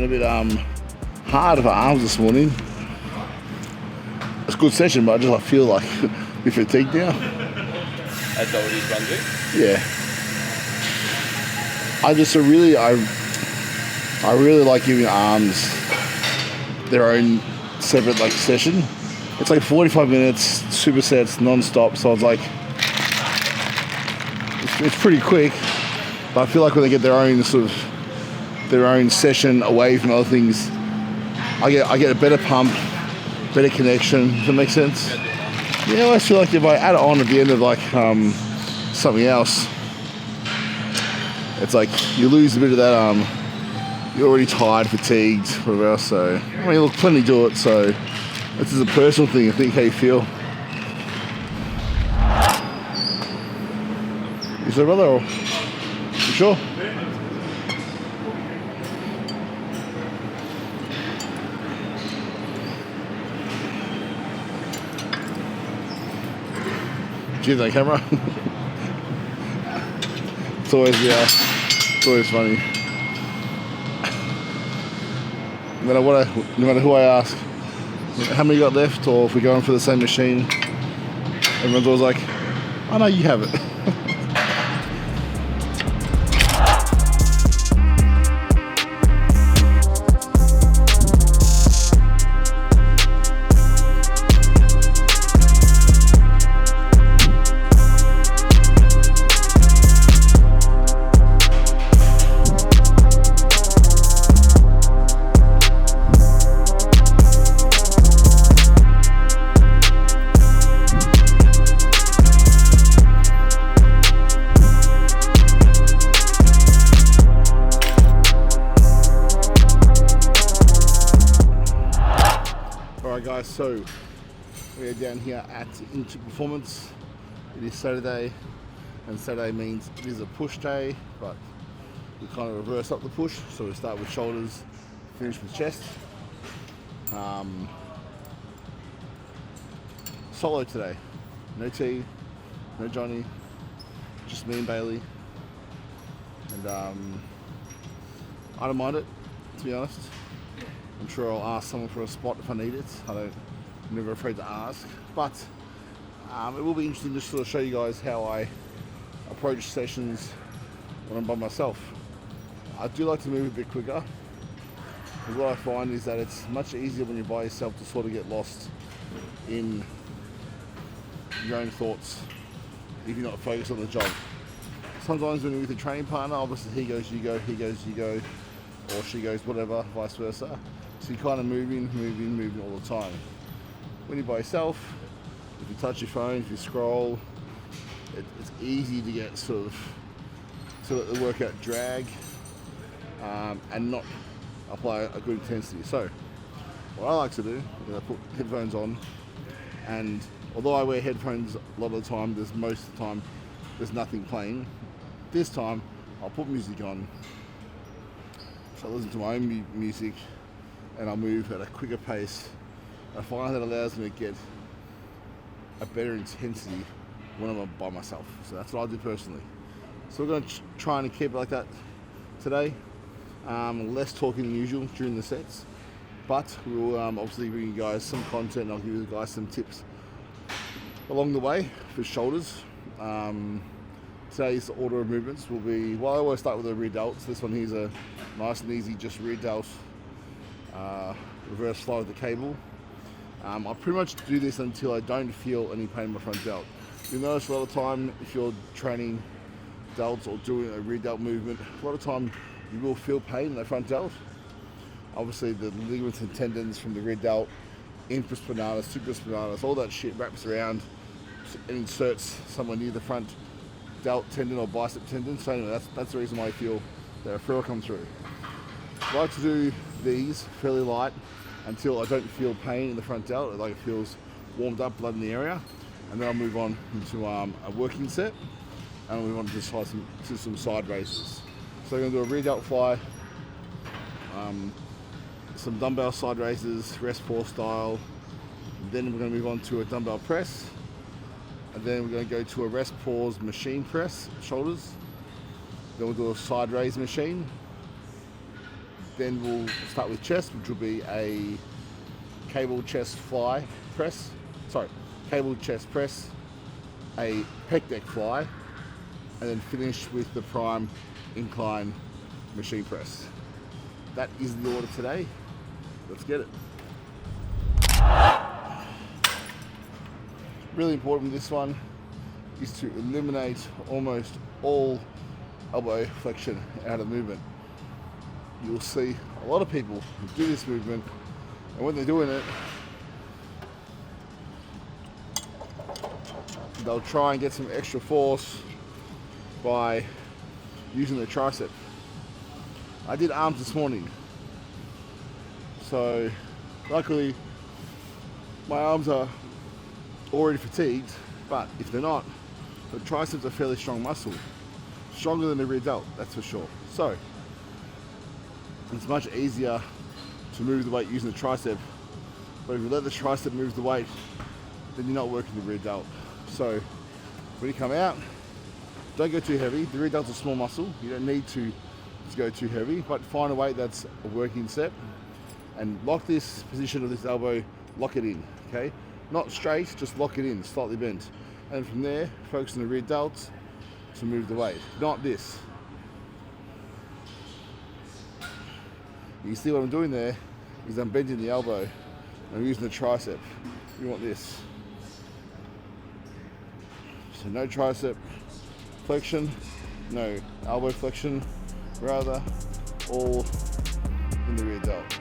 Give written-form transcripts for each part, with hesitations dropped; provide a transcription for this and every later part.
Went a bit hard for arms this morning. It's a good session, but I feel like a bit fatigued now. That's all he's done to? Yeah. I really like giving arms their own separate session. It's like 45 minutes, supersets, non-stop, so it's like it's pretty quick. But I feel like when they get their own session away from other things, I get a better pump, better connection. Does that make sense? Yeah, I always feel like if I add it on at the end of something else, it's like you lose a bit of that. You're already tired, fatigued, whatever else. So I mean, look, plenty do it. So this is a personal thing. I think how you feel. You sure, brother? Or you sure? Do you have that camera? It's always funny. No matter who I ask, how many got left, or if we're going for the same machine, everyone's always like, "Oh no, you have it." Guys, so we are down here at Into Performance. It is Saturday, and Saturday means it is a push day, but we kind of reverse up the push. So we start with shoulders, finish with chest. Solo today, no T, no Johnny, just me and Bayley, and I don't mind it, to be honest. I'm sure I'll ask someone for a spot if I need it. I'm never afraid to ask. But it will be interesting just to sort of show you guys how I approach sessions when I'm by myself. I do like to move a bit quicker, because what I find is that it's much easier when you're by yourself to sort of get lost in your own thoughts if you're not focused on the job. Sometimes when you're with a training partner, obviously he goes, you go, he goes, you go, or she goes, whatever, vice versa. So you're kind of moving all the time. When you're by yourself, if you touch your phone, if you scroll, it's easy to get to let the workout drag and not apply a good intensity. So what I like to do is I put headphones on, and although I wear headphones a lot of the time, most of the time there's nothing playing. This time I'll put music on. So I listen to my own music, and I'll move at a quicker pace. I find that allows me to get a better intensity when I'm by myself. So that's what I do personally. So we're going to try and keep it like that today. Less talking than usual during the sets, but we'll obviously bring you guys some content, and I'll give you guys some tips along the way for shoulders. Today's order of movements will be, well, I always start with a rear delt. So this one here's a nice and easy, just rear delt, reverse flow of the cable. I pretty much do this until I don't feel any pain in my front delt. You'll notice a lot of time if you're training delts or doing a rear delt movement, a lot of time you will feel pain in the front delt. Obviously the ligaments and tendons from the rear delt, infraspinatus, supraspinatus, all that shit wraps around and inserts somewhere near the front delt tendon or bicep tendon. So anyway, that's the reason why I feel that referral comes through. I like to do these fairly light until I don't feel pain in the front delt, like it feels warmed up, blood in the area, and then I'll move on into a working set, and I'll move on to some side raises. So I'm going to do a rear delt fly, some dumbbell side raises, rest pause style, then we're going to move on to a dumbbell press, and then we're going to go to a rest pause machine press, shoulders. Then we'll do a side raise machine. Then we'll start with chest, which will be a cable chest fly press. Sorry, cable chest press, a pec deck fly, and then finish with the prime incline machine press. That is the order today. Let's get it. Really important with this one is to eliminate almost all elbow flexion out of movement. You'll see a lot of people who do this movement, and when they're doing it, they'll try and get some extra force by using the tricep. I did arms this morning, so luckily my arms are already fatigued, but if they're not, the triceps are a fairly strong muscle. Stronger than the rear delt, that's for sure. So it's much easier to move the weight using the tricep, but if you let the tricep move the weight, then you're not working the rear delt. So when you come out, don't go too heavy. The rear delt's a small muscle. You don't need to go too heavy, but find a weight that's a working set and lock this position of this elbow, lock it in, okay? Not straight, just lock it in, slightly bent. And from there, focus on the rear delt to move the weight, not this. You see what I'm doing there is I'm bending the elbow and I'm using the tricep. You want this. So no tricep flexion, no elbow flexion, rather all in the rear delt.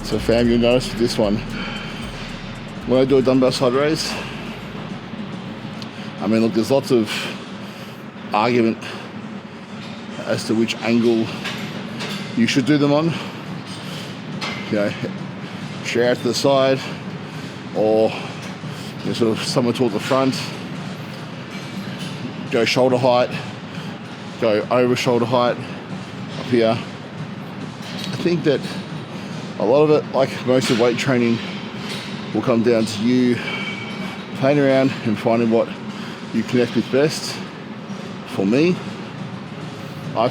So fam, you'll notice with this one, when I do a dumbbell side raise, I mean look, there's lots of argument as to which angle you should do them on. You know, straight out to the side, or you know, sort of somewhere toward the front, go shoulder height, go over shoulder height, up here. I think that a lot of it, like most of weight training, will come down to you playing around and finding what you connect with best. For me, I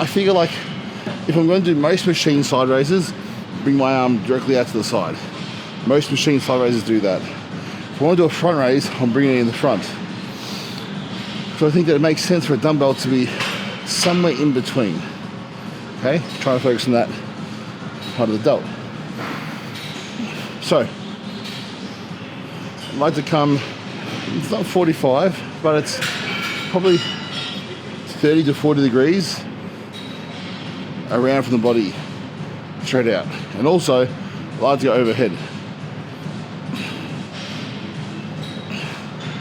figure like if I'm going to do most machine side raises, bring my arm directly out to the side. Most machine side raises do that. If I want to do a front raise, I'm bringing it in the front. So I think that it makes sense for a dumbbell to be somewhere in between. Okay, try to focus on that part of the delt. So I'd like to come, it's not 45, but it's probably 30 to 40 degrees around from the body, straight out. And also, I like to go overhead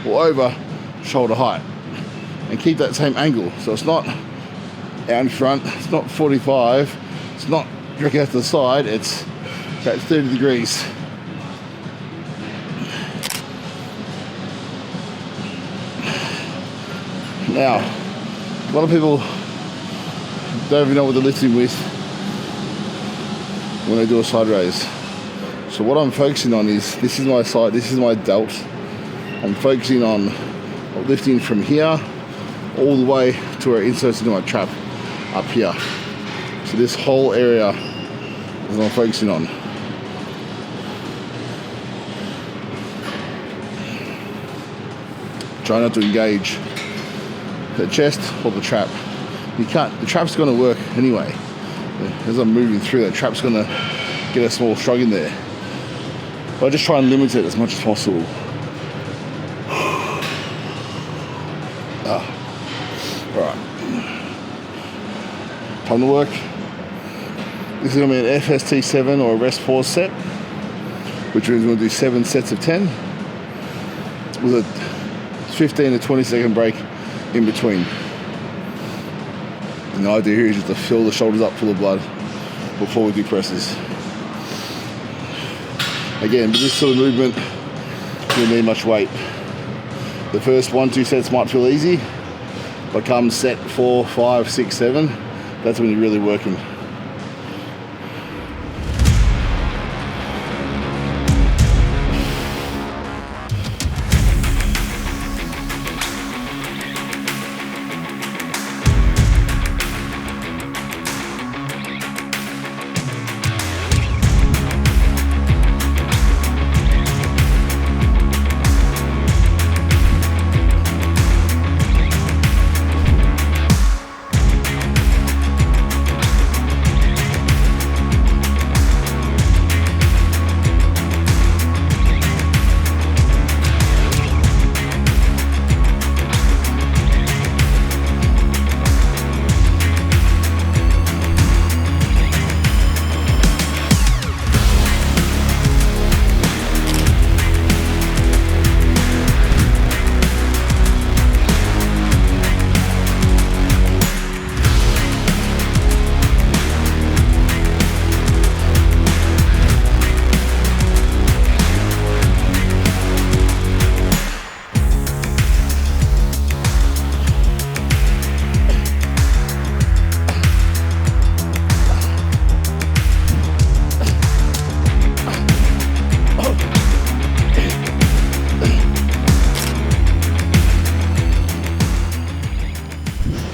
or over shoulder height and keep that same angle. So it's not out in front, it's not 45, it's not directly out to the side, it's about 30 degrees. Now, a lot of people don't even know what they're lifting with when they do a side raise. So what I'm focusing on is, this is my side, this is my delt. I'm focusing on lifting from here all the way to where it inserts into my trap up here. So this whole area is what I'm focusing on. Try not to engage the chest or the trap. You can't, the trap's going to work anyway. As I'm moving through, that trap's going to get a small shrug in there. But I just try and limit it as much as possible. Right. Time to work. This is going to be an FST7 or a rest pause set, which means we're going to do 7 sets of 10 with a 15 to 20 second break in between. And the idea here is just to fill the shoulders up full of blood before we do presses. Again, with this sort of movement, you don't need much weight. The first 1-2 sets might feel easy, but come set 4, 5, 6, 7, that's when you're really working.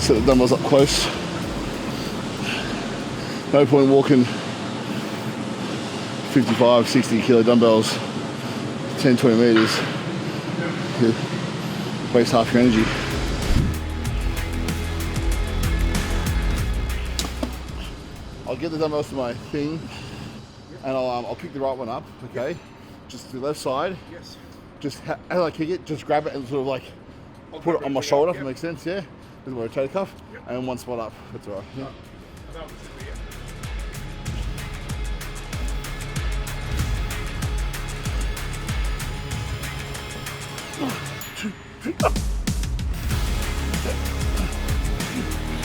Set the dumbbells up close. No point walking 55, 60 kilo dumbbells 10, 20 meters. You waste half your energy. I'll get the dumbbells to my thing and I'll pick the right one up, okay? Just the left side. Yes. Just as I kick it, just grab it and sort of like put it on my shoulder, if it makes sense, yeah? With my rotator cuff, and one spot up. That's all right. Yeah.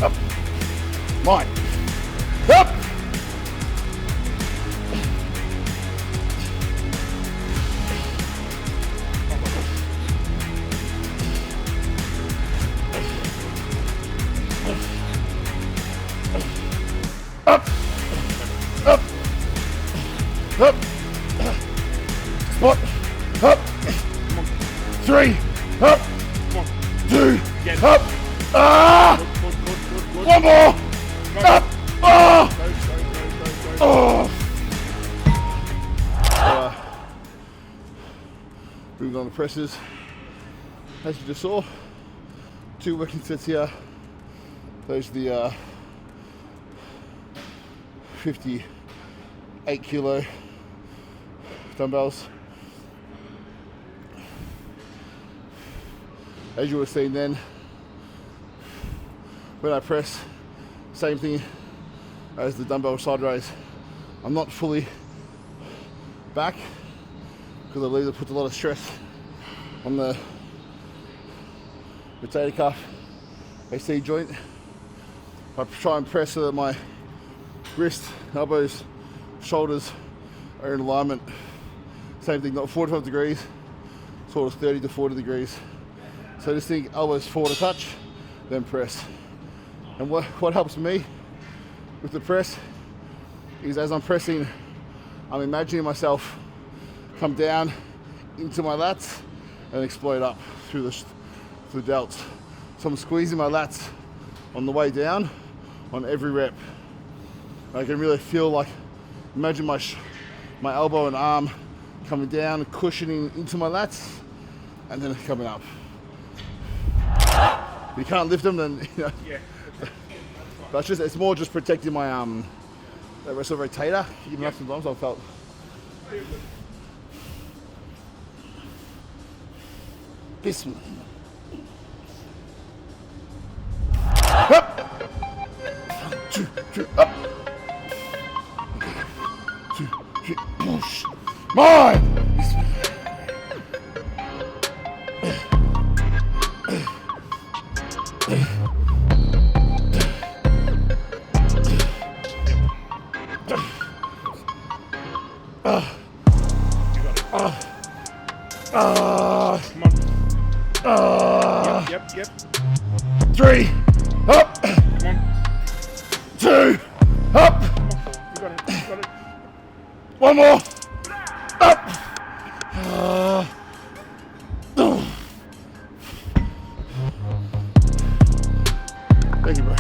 Up. Mine. Up. Up, up, up, spot, up, 3, up, 2, up, one more, up, moving on to presses, as you just saw, 2 working sets here, those are the 58 kilo dumbbells. As you would have seen then, when I press, same thing as the dumbbell side raise. I'm not fully back because I believe it puts a lot of stress on the rotator cuff, AC joint. I try and press so that my wrist, elbows, shoulders are in alignment. Same thing, not 45 degrees, sort of 30 to 40 degrees. So just think elbows forward to touch, then press. And what helps me with the press is as I'm pressing, I'm imagining myself come down into my lats and explode up through the delts. So I'm squeezing my lats on the way down on every rep. I can really feel like, imagine my elbow and arm coming down, cushioning into my lats, and then coming up. If you can't lift them, then you know. Yeah. But it's more just protecting my that rest of the rotator. Even up sometimes I felt. Bismillah. Up. 2, 3, up. 2, 3, push. Mine. One more. Up. Thank you, bro.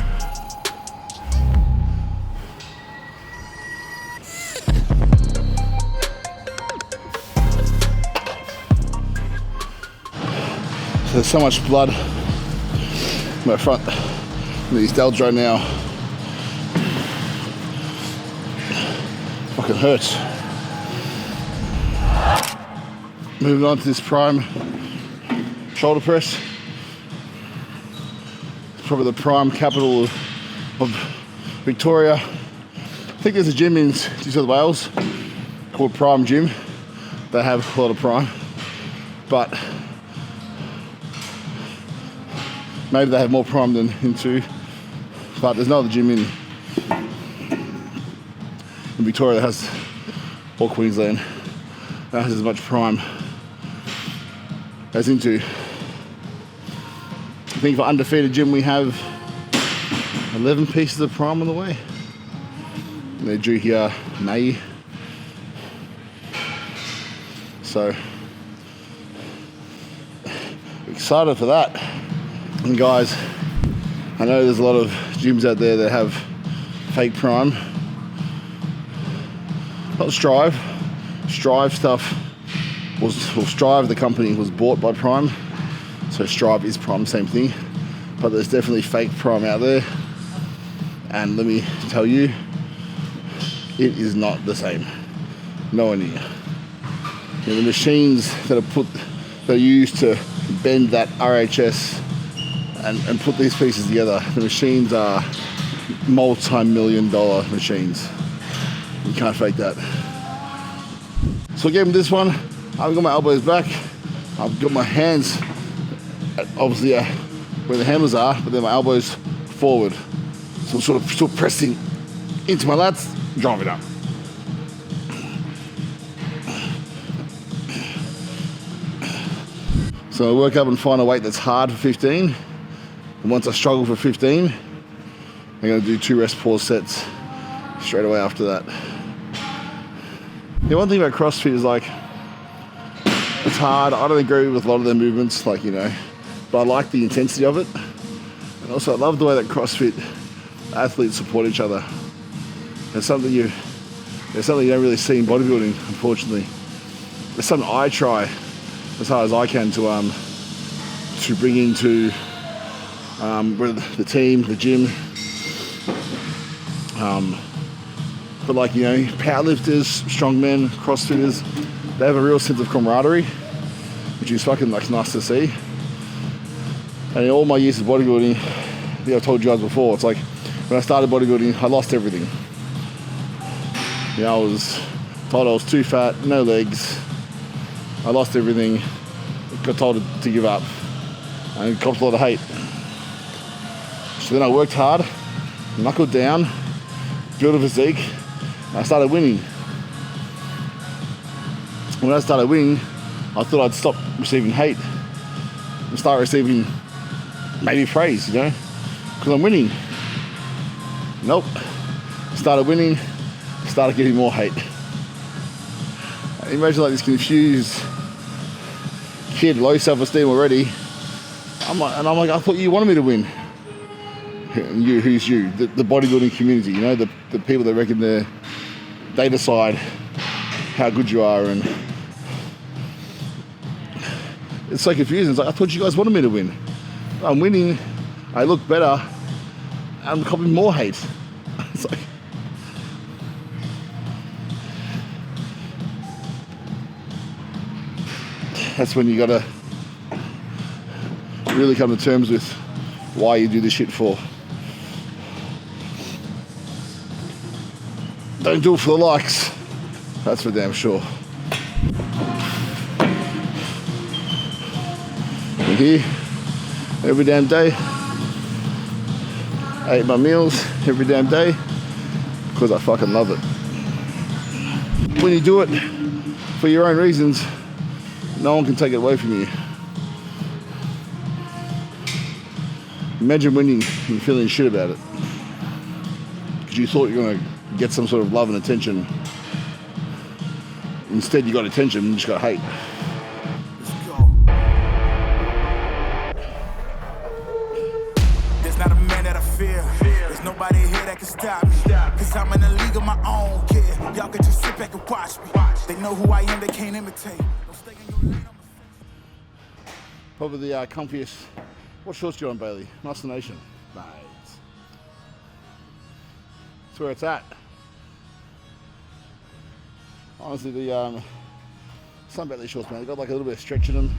So there's so much blood in my front in these delts right now. Fucking hurts. Moving on to this prime shoulder press. It's probably the prime capital of Victoria. I think there's a gym in New South Wales called Prime Gym. They have a lot of prime, but maybe they have more prime than into. But there's no other gym in Victoria that has, or Queensland, that has as much prime as into. I think for undefeated gym we have 11 pieces of prime on the way. And they're due here May. So excited for that. And guys, I know there's a lot of gyms out there that have fake prime. Not Strive. Strive stuff Strive, the company, was bought by Prime. So Strive is Prime, same thing. But there's definitely fake prime out there. And let me tell you, it is not the same. Nowhere near. You know, the machines that are used to bend that RHS and put these pieces together, the machines are multi-million-dollar machines. You can't fake that. So again, with this one, I've got my elbows back. I've got my hands obviously where the handles are, but then my elbows forward. So I'm sort of still pressing into my lats, driving up. So I work up and find a weight that's hard for 15. And once I struggle for 15, I'm going to do 2 rest pause sets straight away after that. The one thing about CrossFit is like, it's hard. I don't agree with a lot of their movements, like, you know, but I like the intensity of it. And also I love the way that CrossFit athletes support each other. It's something you don't really see in bodybuilding, unfortunately. It's something I try as hard as I can to bring into the team, the gym. But like, you know, powerlifters, strongmen, CrossFitters, they have a real sense of camaraderie, which is fucking like nice to see. And in all my years of bodybuilding, I think I've told you guys before, it's like when I started bodybuilding, I lost everything. You know, I was told I was too fat, no legs. I lost everything, got told to give up, and copped a lot of hate. So then I worked hard, knuckled down, built a physique, and I started winning. When I started winning, I thought I'd stop receiving hate and start receiving maybe praise, you know, because I'm winning. Nope. Started winning, started getting more hate. Imagine like this confused kid, low self-esteem already. I'm like, I thought you wanted me to win. And you, who's you? The bodybuilding community, you know, the people that reckon they decide how good you are, and it's so confusing. It's like, I thought you guys wanted me to win. I'm winning, I look better, I'm copying more hate. It's like, that's when you gotta really come to terms with why you do this shit for. Don't do it for the likes. That's for damn sure. I'm here every damn day. I eat my meals every damn day because I fucking love it. When you do it for your own reasons, no one can take it away from you. Imagine winning and feeling shit about it because you thought you were going to get some sort of love and attention. instead you got attention, you just got hate. Let's go. There's not a man that I fear. There's nobody here that can stop me. Cause I'm in a league of my own, kid. Y'all can just sit back and watch me. They know who I am, they can't imitate. Don't stay in your lane, Probably the comfiest. What shorts you on, Bayley? Master Nation. Nice. That's where it's at. Honestly, the some Bayley shorts, man, they got like a little bit of stretch in them.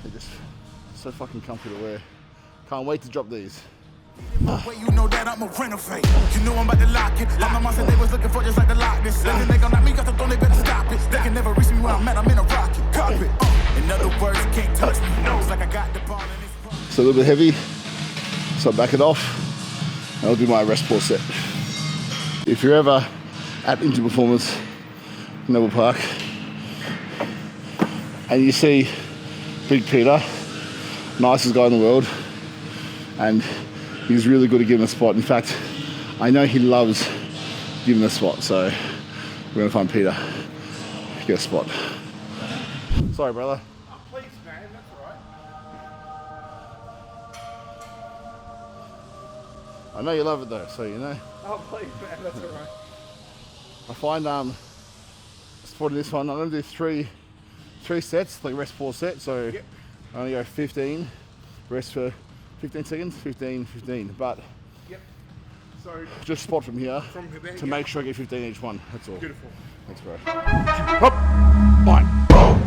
They're just so fucking comfy to wear. Can't wait to drop these. Way you know that I'ma renovate. You know I'm about to lock it. I'm the monster they was looking for, just like the Loch Ness. Then they gon' knock me off the throne, they better stop it. They can never reach me where I'm at, I'm in a rocket. Carpet. In other words, you can't touch me. It's like I got the ball in this. It's a little bit heavy, so I back it off, and I'll do my rest pause set. If you're ever at Into Performance, Neville Park, and you see Big Peter, nicest guy in the world, and he's really good at giving a spot. In fact, I know he loves giving a spot, so we're gonna find Peter, get a spot. Sorry, brother. Oh, please, man, that's all right. I know you love it though, so you know. Oh, please, man, that's all right. I find spotting this one, I'm gonna do three sets, like rest 4 sets, so Yep. I only go 15, rest for 15 seconds, 15, 15, but Yep. So, just spot from here from there, to make sure I get 15 each one, that's all. beautiful. Thanks, bro. Hop, 1, go.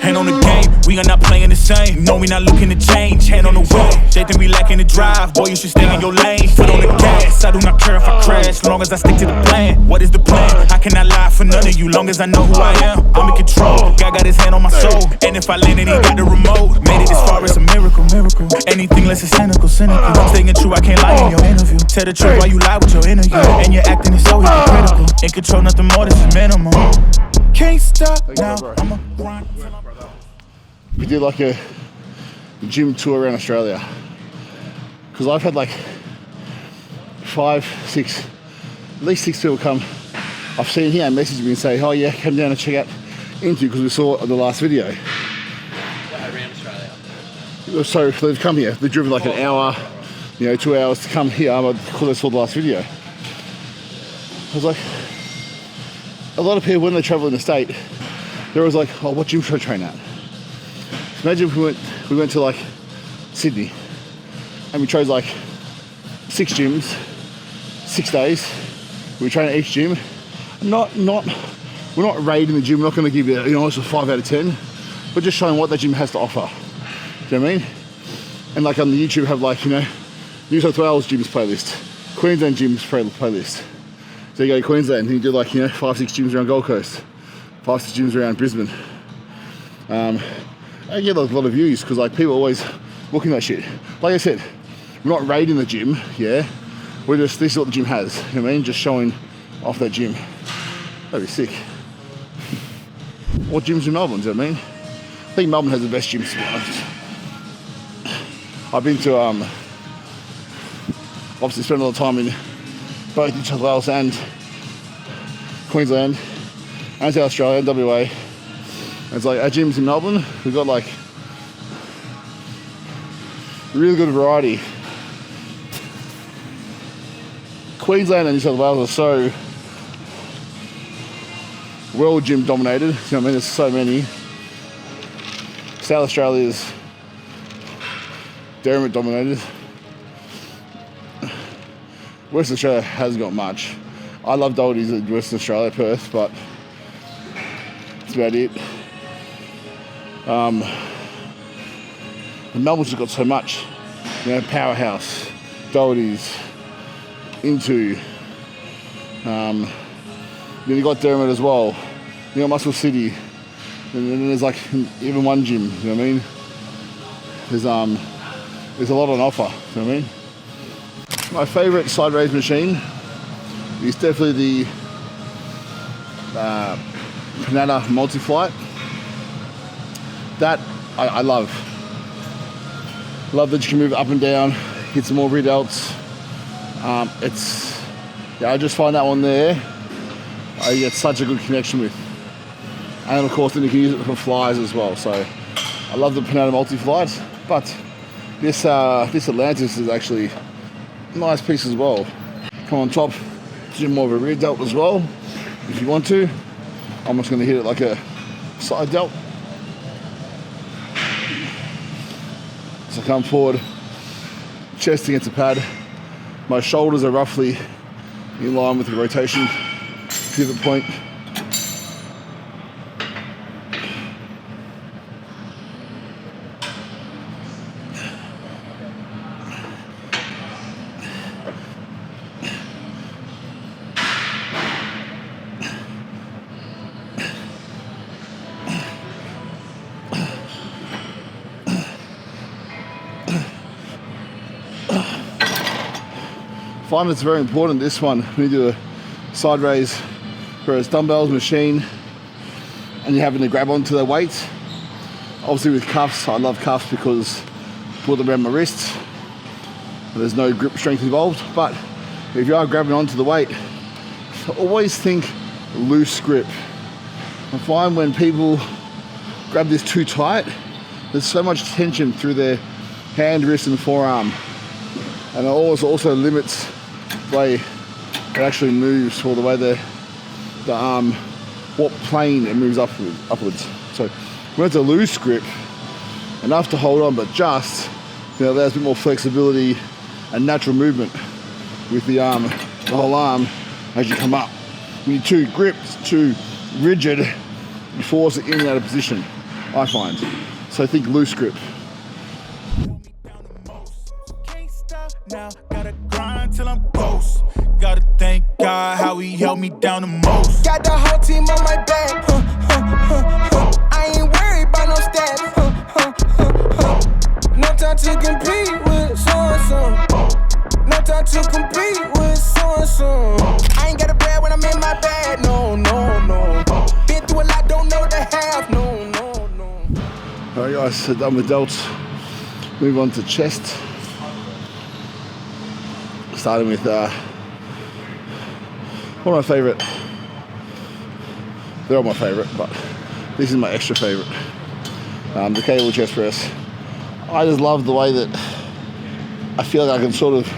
Hand on the game, we are not playing the same. No, we not looking to change. Hand on the wheel, they think we lacking the drive. Boy, you should stay in your lane. Foot on the gas, I do not care if I crash, long as I stick to the plan. What is the plan? I cannot lie for none of you, long as I know who I am. I'm in control, God got his hand on my soul. And if I land it, he got the remote. Made it as far as a miracle. Anything less is cynical. Staying true, I can't lie in your interview. Tell the truth while you lie with your interview. And your acting is so hypocritical. In control, nothing more, this is minimum. Can't stop now, I'm a grind. We did like a gym tour around Australia, because I've had like 5, 6, at least 6 people come. I've seen here and message me and say, oh yeah, come down and check out Into, because we saw the last video. Around Australia. So they've come here, they've driven like an hour, 2 hours to come here, because they saw the last video. I was like, a lot of people when they travel in the state, they're always like, oh, what gym should I train at? Imagine if we went to like Sydney and we chose like 6 gyms, 6 days. We train at each gym. We're not rating the gym. We're not going to give you a 5 out of 10, but just showing what that gym has to offer. Do you know what I mean? And like on the YouTube have like New South Wales gyms playlist, Queensland gyms playlist. So you go to Queensland and you do like 5, 6 gyms around Gold Coast, 5, 6 gyms around Brisbane. I get a lot of views because like people always looking at that shit. Like I said, we're not raiding the gym, yeah. We're just, this is what the gym has. You know what I mean? Just showing off that gym. That'd be sick. What gyms in Melbourne? Do you know what I mean? I think Melbourne has the best gyms, to be honest. I've been to obviously spent a lot of time in both New South Wales and Queensland and South Australia and WA. It's like our gyms in Melbourne, we've got like really good variety. Queensland and New South Wales are so well gym dominated, you know what I mean? There's so many. South Australia is Dermot dominated. Western Australia hasn't got much. I love Delts at Western Australia, Perth, but that's about it. Melbourne's just got so much, Powerhouse, Delts, Into, then you got Dermot as well, you got Muscle City, and then there's like even one gym, you know what I mean? There's a lot on offer, you know what I mean? My favourite side raise machine is definitely the Panetta Multi-Flight. that I love. Love that you can move up and down, hit some more delts. I just find that one there, I get such a good connection with. And of course then you can use it for flies as well. So I love the Pinata multi-flies, but this Atlantis is actually a nice piece as well. Come on top, do more of a rear delt as well, if you want to. I'm just going to hit it like a side delt. So come forward, chest against the pad. My shoulders are roughly in line with the rotation pivot point. I find it's very important, this one, when you do a side raise, whereas dumbbells, machine, and you're having to grab onto the weights. Obviously with cuffs, I love cuffs because I put them around my wrists, and there's no grip strength involved. But if you are grabbing onto the weight, always think loose grip. I find when people grab this too tight, there's so much tension through their hand, wrist and forearm. And it also limits the way it actually moves, or the way the arm, what plane it moves upwards. So when it's a loose grip, enough to hold on, but just, there's a bit more flexibility and natural movement with the arm, the whole arm, as you come up. When you're too gripped, too rigid, you force it in and out of position, I find. So think loose grip. Now gotta grind till I'm close. Gotta thank God how he held me down the most. Got the whole team on my back. I ain't worried about no stats. No time to compete with so-and-so. No time to compete with so-and-so. I ain't got a brag when I'm in my bag. No. Been through a lot, don't know the half. No. Alright guys, so done with delts. Move on to chest. Starting with one of my favourite. They're all my favourite, but this is my extra favourite. The cable chest press. I just love the way that I feel like I can sort of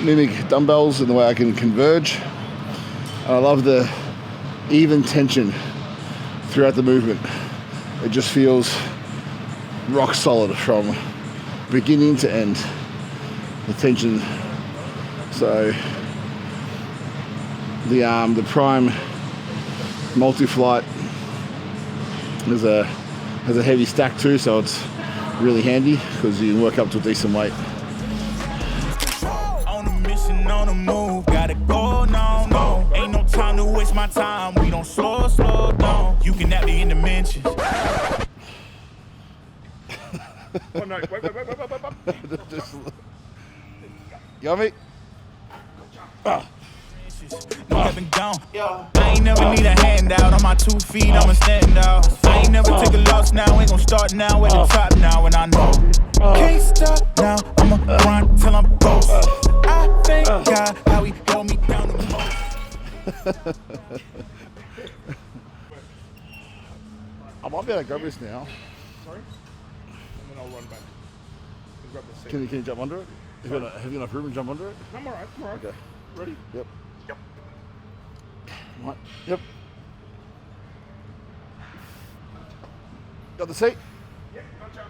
mimic dumbbells in the way I can converge. And I love the even tension throughout the movement. It just feels rock solid from beginning to end. The tension. So the Prime multi-flight has a heavy stack too, so it's really handy because you can work up to a decent weight. On a mission, on the move, gotta go, no. Ain't no time to waste my time. We don't slow down. You can add me in the mentions. Oh no, wait. You got me? No having down. I ain't never need a handout. On my 2 feet, I'ma stand out. I ain't never take a loss now. Ain't gon' start now. At the top now, and I know. Can't stop now. I'ma grind till I'm close. I thank God how he held me down the most. I might be able to grab this now. Sorry? And then I'll run back and grab the seat. Can you jump under it? Have you enough room to jump under it? I'm alright. Okay. Ready? Yep. Yep. Right. Yep. Got the seat? Yep, gotcha.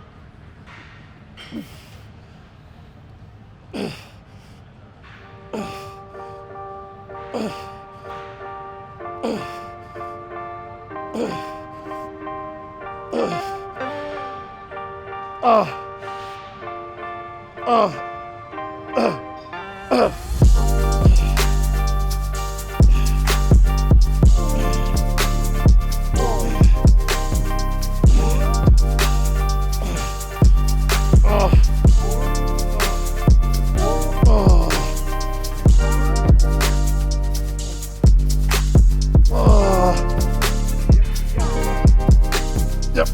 Yep.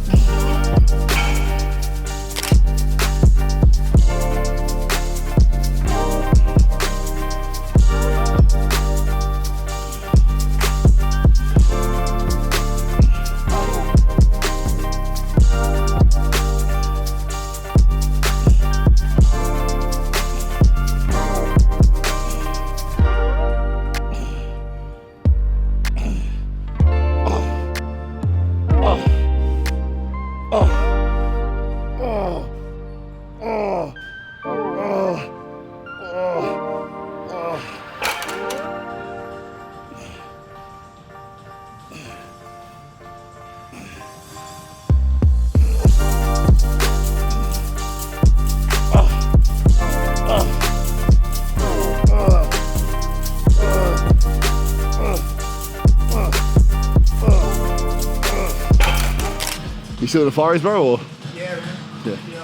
You still in the Flores, bro? Or? Yeah, man. Yeah. Yeah,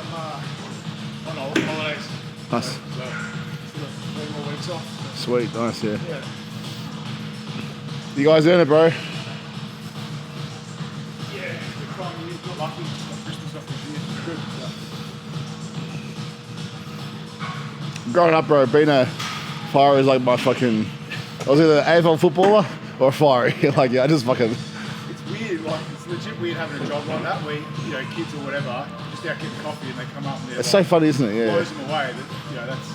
I'm on holidays. Nice. So, still 3 more weeks off. Sweet, nice, yeah. Yeah. You guys earn it, bro. Yeah, the time of year, got lucky. Got Christmas off this year. Good. So. Growing up, bro, being a flyer is like my fucking. I was either an AFL footballer or a flyer. Like, yeah, I just fucking. It's weird, like, it's legit weird having a job like that where, you know, kids or whatever, just out getting coffee and they come up and they're It's like, so funny, isn't it? Yeah. blows them away. That, you know, that's.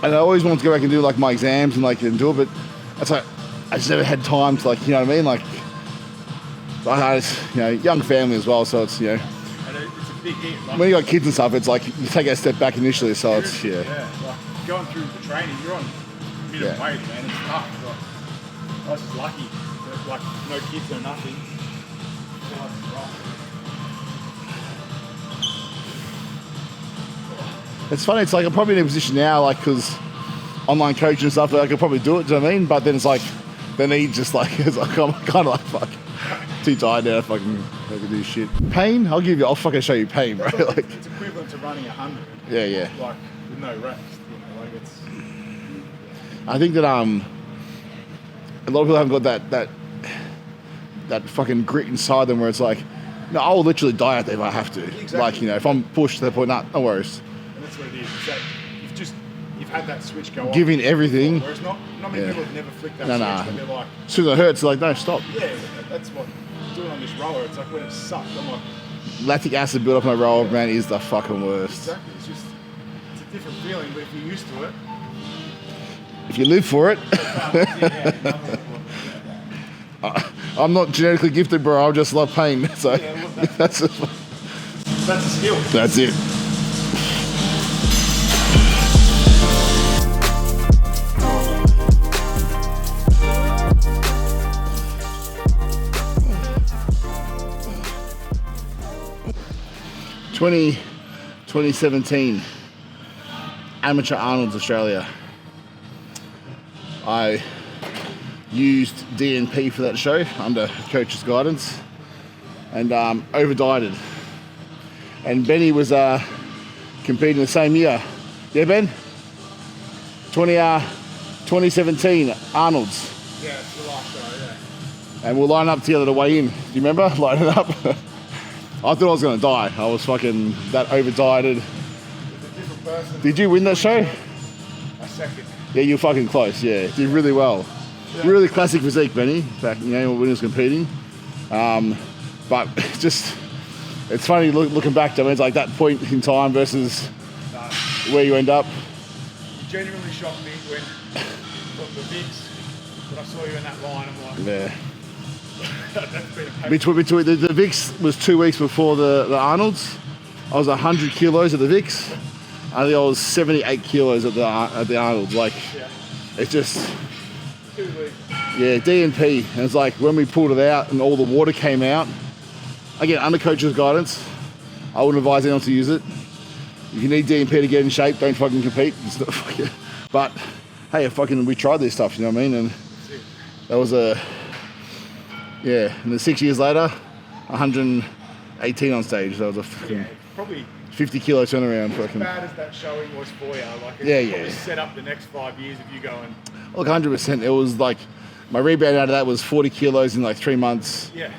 And I always wanted to go back and do like my exams and like and do it, but it's like I just never had time to, like, you know what I mean? Like, I just, you know, young family as well, so it's, you know. And it's a big hit. Like, When you got kids and stuff, it's like you take a step back initially, so it's, yeah. yeah. Like going through the training, you're on minimum Yeah. wage, man. It's tough. Like, I was just lucky. There's like no kids or nothing. So it's rough. It's funny, it's like I'm probably in a position now, like, because online coaching and stuff, like, I could probably do it, do you know what I mean? But then it's like, the need just like, it's like I'm kind of like, fuck, too tired now to fucking do shit. Pain? I'll fucking show you pain, bro. It's, Like, it's equivalent to running 100. yeah, yeah. Like with no rest. You know, like it's. I think that a lot of people haven't got that fucking grit inside them where it's like, no, I'll literally die out there if I have to. Exactly. Like, you know, if I'm pushed to that point, no worries. And that's what it is. It's that you've had that switch go off. Giving everything. Whereas not many Yeah. people have never flicked that No, switch, nah. but they're like, As soon as it hurts, it's like, no, stop. yeah, that's what doing on this roller. It's like when it sucked. I'm like, Lactic acid build up on a roll, man, is the fucking worst. exactly. It's just it's a different feeling, but if you're used to it, If you live for it. I'm not genetically gifted, bro. I just love pain. So yeah, look, that's that's a skill. that's it. – 2017 Amateur Arnold Australia. I used DNP for that show under coach's guidance and over dieted. And Benny was competing the same year. Yeah, Ben? 2017 Arnold's. Yeah, it's the last show, yeah. And we'll line up together to weigh in. Do you remember? Line it up. I thought I was going to die. I was fucking that over dieted. It's a different person. Did you win that show? A second. Yeah, you're fucking close. Yeah, did really well. Yeah. Really classic physique, Benny. Back, you know, when he was competing. But it's funny looking back. I mean, it's like that point in time versus where you end up. You genuinely shocked me when from the VIX when I saw you in that line. I'm like, Yeah. that's been a paper. Between the VIX was 2 weeks before the Arnold's. I was 100 kilos at the VIX. I think I was 78 kilos at the Arnold's. Like, Yeah. it's just. 2 weeks. Yeah, DNP. And it's like when we pulled it out and all the water came out. Again, under coach's guidance, I wouldn't advise anyone to use it. If you need DNP to get in shape, don't fucking compete. It's not fucking, but hey, we tried this stuff, you know what I mean? And that was and then 6 years later, 118 on stage. That was a fucking Yeah, probably 50 kilo turnaround. as Fucking. bad as that showing was for you. Like, it's Yeah, probably yeah. set up the next 5 years of you going, Look, 100%. It was like, my rebound out of that was 40 kilos in like 3 months. yeah.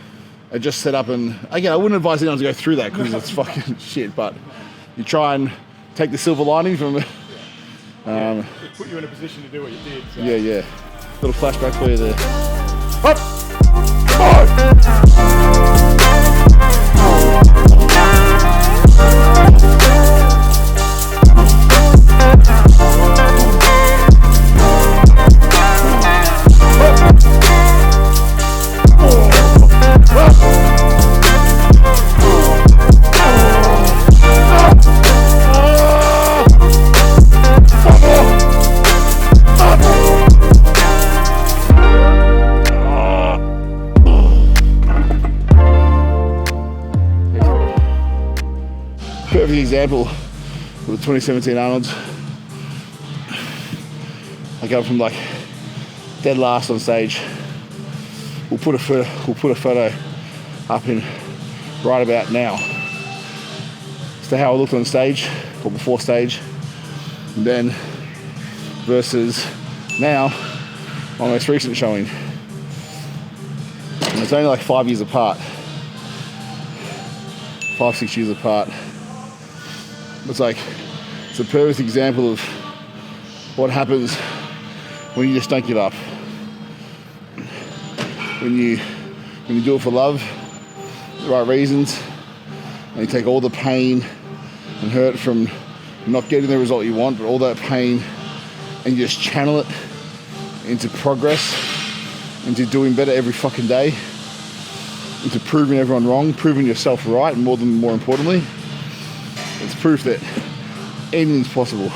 I just set up and, again, I wouldn't advise anyone to go through that because it's fucking shit, but you try and take the silver lining from it. It put you in a position to do what you did. So. Yeah. Little flashback for you there. Up! Perfect example with the 2017 Arnold's. I go from like dead last on stage. We'll put a photo up in right about now. So how I looked on stage, or before stage, and then versus now, my most recent showing. And it's only like 5 years apart. 5-6 years apart. It's like, it's a perfect example of what happens when you just don't give up. When you do it for love, the right reasons, and you take all the pain and hurt from not getting the result you want, but all that pain, and you just channel it into progress, into doing better every fucking day, into proving everyone wrong, proving yourself right, and more importantly, it's proof that anything's possible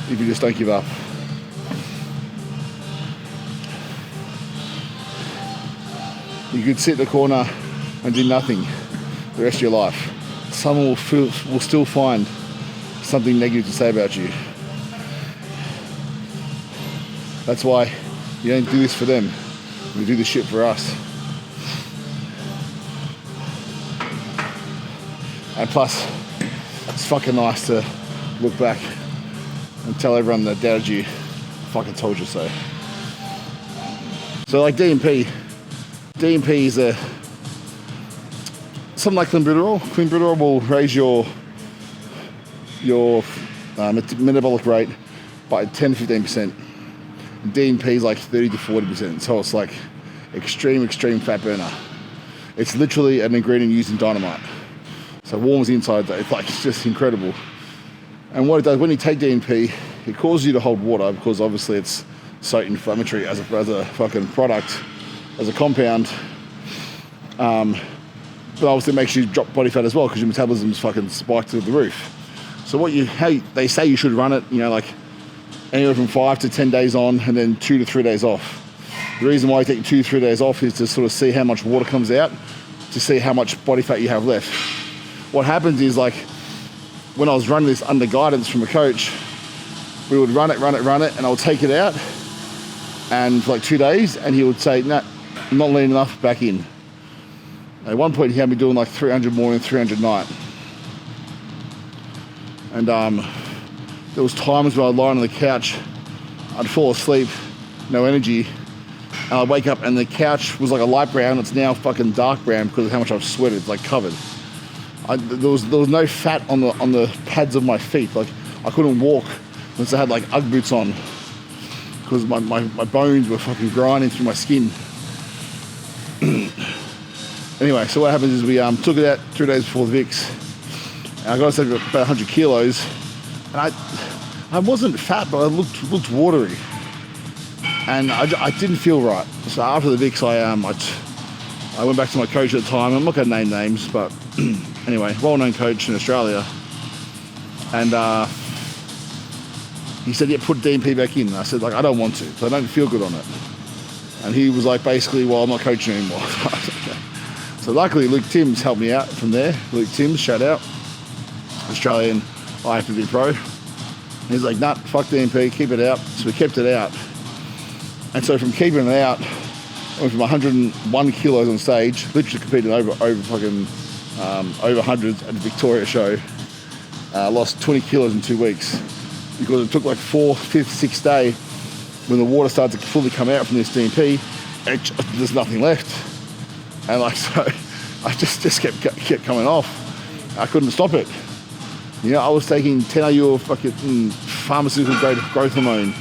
if you just don't give up. You could sit in the corner and do nothing the rest of your life. Someone will still find something negative to say about you. That's why you don't do this for them. We do this shit for us. And plus, it's fucking nice to look back and tell everyone that doubted you, fucking told you so. So like DNP is something like clenbuterol. Clenbuterol will raise your metabolic rate by 10 to 15%. DNP is like 30 to 40%. So it's like extreme fat burner. It's literally an ingredient used in dynamite. So it warms the inside. It's just incredible. And what it does, when you take DNP, it causes you to hold water because obviously it's so inflammatory as a fucking product, as a compound. But obviously it makes you drop body fat as well because your metabolism's fucking spiked to the roof. So they say you should run it, like anywhere from 5 to 10 days on and then 2 to 3 days off. The reason why you take 2 to 3 days off is to sort of see how much water comes out, to see how much body fat you have left. What happens is, like, when I was running this under guidance from a coach, we would run it, and I would take it out, and for like 2 days, and he would say, nah, I'm not lean enough, back in. At one point, he had me doing like 300 morning, 300 night. And there was times when I'd lie on the couch, I'd fall asleep, no energy, and I'd wake up and the couch was like a light brown, it's now fucking dark brown because of how much I've sweated, it's like covered. There was no fat on the pads of my feet. Like, I couldn't walk unless I had like Ugg boots on because my bones were fucking grinding through my skin. Anyway, so what happens is we took it out 3 days before the Vicks. And I got to about 100 kilos. And I wasn't fat, but I looked watery. And I didn't feel right. So after the Vicks, I went back to my coach at the time. I'm not going to name names, but anyway, well-known coach in Australia. And he said, yeah, put DNP back in. And I said, like, I don't want to, because I don't feel good on it. And he was like, basically, well, I'm not coaching anymore. Okay. So luckily, Luke Timms helped me out from there. Luke Timms, shout out. Australian IFBB pro. And he's like, nah, fuck DNP, keep it out. So we kept it out. And so from keeping it out, I went from 101 kilos on stage, literally competed over hundreds at the Victoria show. Lost 20 kilos in 2 weeks because it took like 4th, 5th, 6th day when the water started to fully come out from this DNP. There's nothing left, and like so, I just kept coming off. I couldn't stop it. I was taking 10 IU of fucking pharmaceutical grade growth hormone.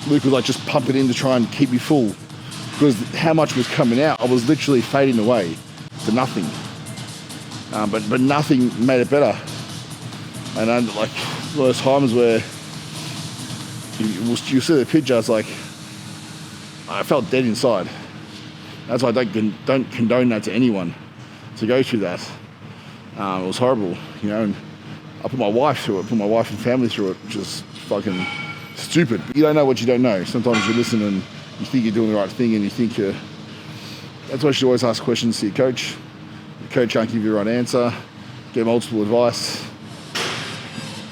Luke was like just pump it in to try and keep me full. Because how much was coming out, I was literally fading away to nothing. But nothing made it better. And then, like, those times where you see the picture, it's like, I felt dead inside. That's why I don't condone that to anyone, to go through that. It was horrible, and I put my wife through it, put my wife and family through it, which is fucking stupid. But you don't know what you don't know. Sometimes you listen and you think you're doing the right thing and you think you're... That's why you should always ask questions to your coach. The coach can't give you the right answer. Get multiple advice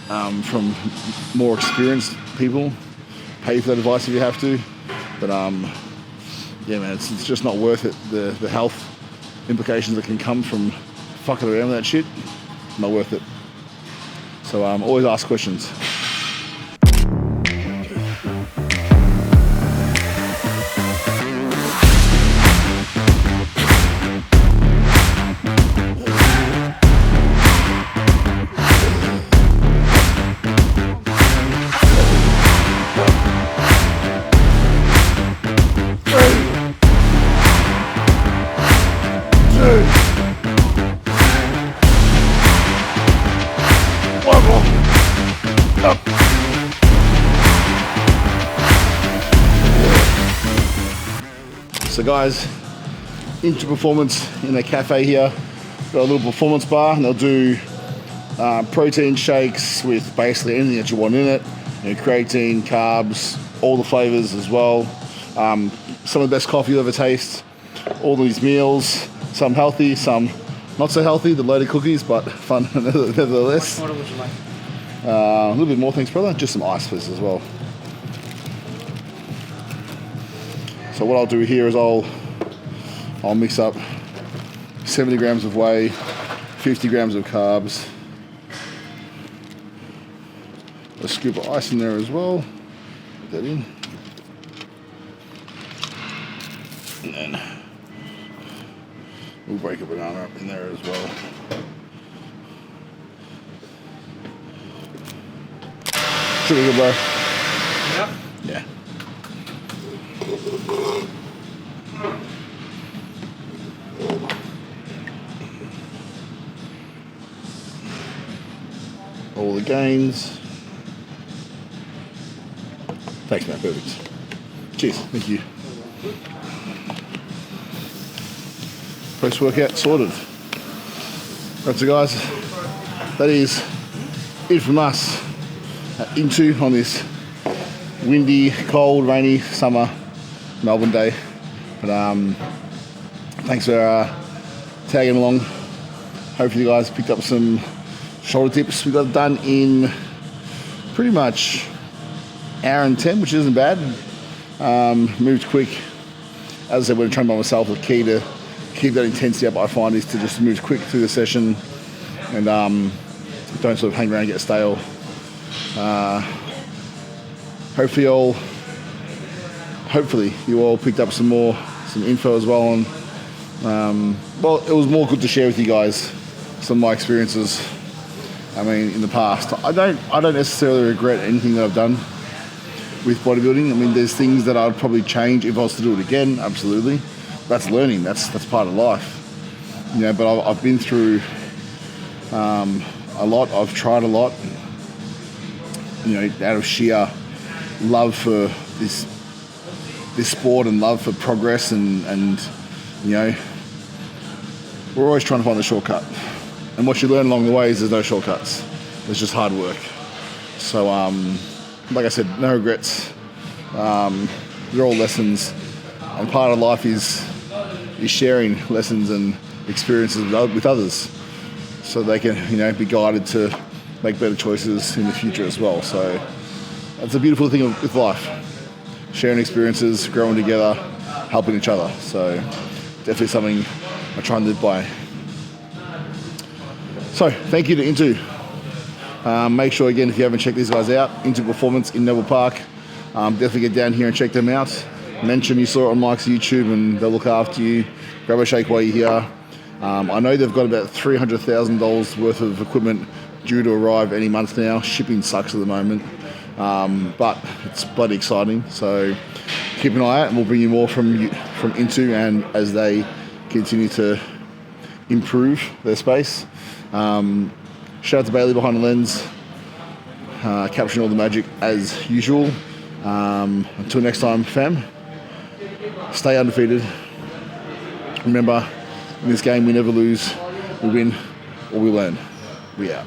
from more experienced people. Pay for that advice if you have to. But yeah, man, it's just not worth it. The health implications that can come from fucking around with that shit, not worth it. So always ask questions. So guys, into performance in a cafe here. Got a little performance bar, and they'll do protein shakes with basically anything that you want in it. You know, creatine, carbs, all the flavors as well. Some of the best coffee you'll ever taste. All these meals, some healthy, some not so healthy. The loaded cookies, but fun nevertheless. What would you like? A little bit more, thanks, brother. Just some ice, please, as well. So what I'll do here is I'll mix up 70 grams of whey, 50 grams of carbs, a scoop of ice in there as well. Put that in. And then we'll break a banana up in there as well. Should be good, bro. Yep. Yeah. All the gains. Thanks, man. Perfect. Cheers. Thank you. Post-workout sorted. Right, so guys, that is it from us at Into on this windy, cold, rainy summer Melbourne day. But thanks for tagging along. Hopefully you guys picked up some shoulder tips. We got it done in pretty much hour and 10, which isn't bad. Moved quick. As I said, when I'm training by myself, the key to keep that intensity up, I find, is to just move quick through the session and don't sort of hang around and get stale. Hopefully you all picked up some info as well on. Well, it was more good to share with you guys some of my experiences. I mean, in the past, I don't necessarily regret anything that I've done with bodybuilding. I mean, there's things that I'd probably change if I was to do it again. Absolutely, that's learning. That's part of life. You know, but I've been through a lot. I've tried a lot. You know, out of sheer love for this sport and love for progress and you know, we're always trying to find the shortcut. And what you learn along the way is there's no shortcuts. It's just hard work. So, like I said, no regrets. They're all lessons, and part of life is sharing lessons and experiences with others, so they can, you know, be guided to make better choices in the future as well. So that's a beautiful thing with life: sharing experiences, growing together, helping each other. So definitely something I try and live by. So thank you to Into. Make sure, again, if you haven't checked these guys out, Into Performance in Neville Park, definitely get down here and check them out. Mention you saw it on Mike's YouTube and they'll look after you. Grab a shake while you're here. I know they've got about $300,000 worth of equipment due to arrive any month now. Shipping sucks at the moment, but it's bloody exciting. So keep an eye out, and we'll bring you more from Into, and as they continue to improve their space. Shout out to Bayley behind the lens, capturing all the magic as usual. Until next time, fam, stay undefeated. Remember, in this game we never lose, we win or we learn. We out.